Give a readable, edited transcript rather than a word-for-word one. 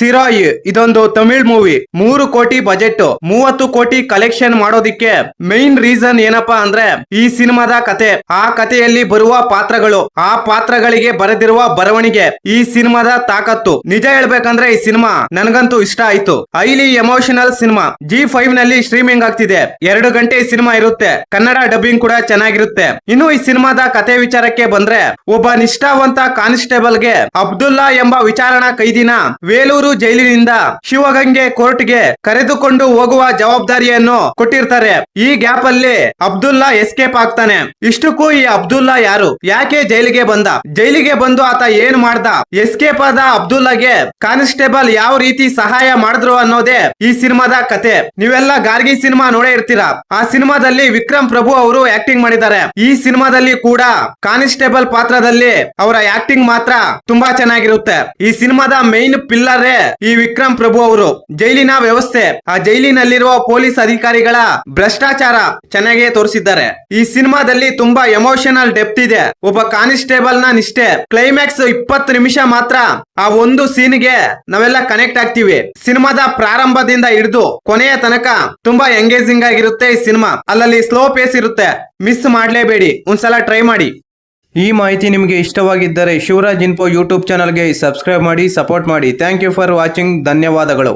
ಸಿರಾಯಿ ಇದೊಂದು ತಮಿಳ್ ಮೂವಿ 3 ಕೋಟಿ ಬಜೆಟ್ 30 ಕೋಟಿ ಕಲೆಕ್ಷನ್ ಮಾಡೋದಿಕ್ಕೆ ಮೈನ್ ರೀಸನ್ ಏನಪ್ಪಾ ಅಂದ್ರೆ ಈ ಸಿನಿಮಾದ ಕತೆ, ಆ ಕಥೆಯಲ್ಲಿ ಬರುವ ಪಾತ್ರಗಳು, ಆ ಪಾತ್ರಗಳಿಗೆ ಬರೆದಿರುವ ಬರವಣಿಗೆ, ಈ ಸಿನಿಮಾದ ತಾಕತ್ತು. ನಿಜ ಹೇಳ್ಬೇಕಂದ್ರೆ ಈ ಸಿನಿಮಾ ನನಗಂತೂ ಇಷ್ಟ ಆಯ್ತು. Highly emotional cinema. G5 ನಲ್ಲಿ ಸ್ಟ್ರೀಮಿಂಗ್ ಆಗ್ತಿದೆ. 2 ಗಂಟೆ ಈ ಸಿನಿಮಾ ಇರುತ್ತೆ. ಕನ್ನಡ ಡಬ್ಬಿಂಗ್ ಕೂಡ ಚೆನ್ನಾಗಿರುತ್ತೆ. ಇನ್ನು ಈ ಸಿನಿಮಾದ ಕತೆ ವಿಚಾರಕ್ಕೆ ಬಂದ್ರೆ, ಒಬ್ಬ ನಿಷ್ಠಾವಂತ ಕಾನ್ಸ್ಟೇಬಲ್ ಗೆ ಅಬ್ದುಲ್ಲಾ ಎಂಬ ವಿಚಾರಣಾ ಕೈದಿನ ವೇಲೂರು ಜೈಲಿನಿಂದ ಶಿವಗಂಗೆ ಕೋರ್ಟ್ಗೆ ಕರೆದುಕೊಂಡು ಹೋಗುವ ಜವಾಬ್ದಾರಿಯನ್ನು ಕೊಟ್ಟಿರ್ತಾರೆ. ಈ ಗ್ಯಾಪ್ ಅಲ್ಲಿ ಅಬ್ದುಲ್ಲಾ ಎಸ್ಕೇಪ್ ಆಗ್ತಾನೆ. ಇಷ್ಟಕ್ಕೂ ಈ ಅಬ್ದುಲ್ಲಾ ಯಾರು, ಯಾಕೆ ಜೈಲಿಗೆ ಬಂದ, ಜೈಲಿಗೆ ಬಂದು ಆತ ಏನ್ ಮಾಡ್ದ, ಎಸ್ಕೇಪ್ ಆದ ಅಬ್ದುಲ್ಲಾಗೆ ಕಾನ್ಸ್ಟೇಬಲ್ ಯಾವ ರೀತಿ ಸಹಾಯ ಮಾಡಿದ್ರು ಅನ್ನೋದೇ ಈ ಸಿನಿಮಾದ ಕತೆ. ನೀವೆಲ್ಲ ಗಾರ್ಗಿ ಸಿನಿಮಾ ನೋಡೇ ಇರ್ತೀರಾ. ಆ ಸಿನಿಮಾದಲ್ಲಿ ವಿಕ್ರಮ್ ಪ್ರಭು ಅವರು ಆಕ್ಟಿಂಗ್ ಮಾಡಿದ್ದಾರೆ. ಈ ಸಿನಿಮಾದಲ್ಲಿ ಕೂಡ ಕಾನ್ಸ್ಟೇಬಲ್ ಪಾತ್ರದಲ್ಲಿ ಅವರ ಆಕ್ಟಿಂಗ್ ಮಾತ್ರ ತುಂಬಾ ಚೆನ್ನಾಗಿರುತ್ತೆ. ಈ ಸಿನಿಮಾದ ಮೈನ್ ಪಿಲ್ಲರ್ ಈ ವಿಕ್ರಮ್ ಪ್ರಭು ಅವರು. ಜೈಲಿನ ವ್ಯವಸ್ಥೆ, ಆ ಜೈಲಿನಲ್ಲಿರುವ ಪೊಲೀಸ್ ಅಧಿಕಾರಿಗಳ ಭ್ರಷ್ಟಾಚಾರ ಚೆನ್ನಾಗಿ ತೋರಿಸಿದ್ದಾರೆ. ಈ ಸಿನಿಮಾದಲ್ಲಿ ತುಂಬಾ ಎಮೋಷನಲ್ ಡೆಪ್ತ್ ಇದೆ. ಒಬ್ಬ ಕಾನ್ಸ್ಟೇಬಲ್ ನ ನಿಷ್ಠೆ, ಕ್ಲೈಮ್ಯಾಕ್ಸ್ 20 ನಿಮಿಷ ಮಾತ್ರ. ಆ ಒಂದು ಸೀನ್ಗೆ ನಾವೆಲ್ಲ ಕನೆಕ್ಟ್ ಆಗ್ತೀವಿ. ಸಿನಿಮಾದ ಪ್ರಾರಂಭದಿಂದ ಹಿಡಿದು ಕೊನೆಯ ತನಕ ತುಂಬಾ ಎಂಗೇಜಿಂಗ್ ಆಗಿರುತ್ತೆ ಈ ಸಿನಿಮಾ. ಅಲ್ಲಲ್ಲಿ ಸ್ಲೋ ಪೇಸ್ ಇರುತ್ತೆ. ಮಿಸ್ ಮಾಡ್ಲೇಬೇಡಿ, ಒಂದ್ಸಲ ಟ್ರೈ ಮಾಡಿ. ಈ ಮಾಹಿತಿ ನಿಮಗೆ ಇಷ್ಟವಾಗಿದ್ದರೆ ಶಿವರಾಜ್ ಇನ್ಫೋ ಯೂಟ್ಯೂಬ್ ಚಾನಲ್ಗೆ ಸಬ್ಸ್ಕ್ರೈಬ್ ಮಾಡಿ, ಸಪೋರ್ಟ್ ಮಾಡಿ. Thank you for watching. ಧನ್ಯವಾದಗಳು.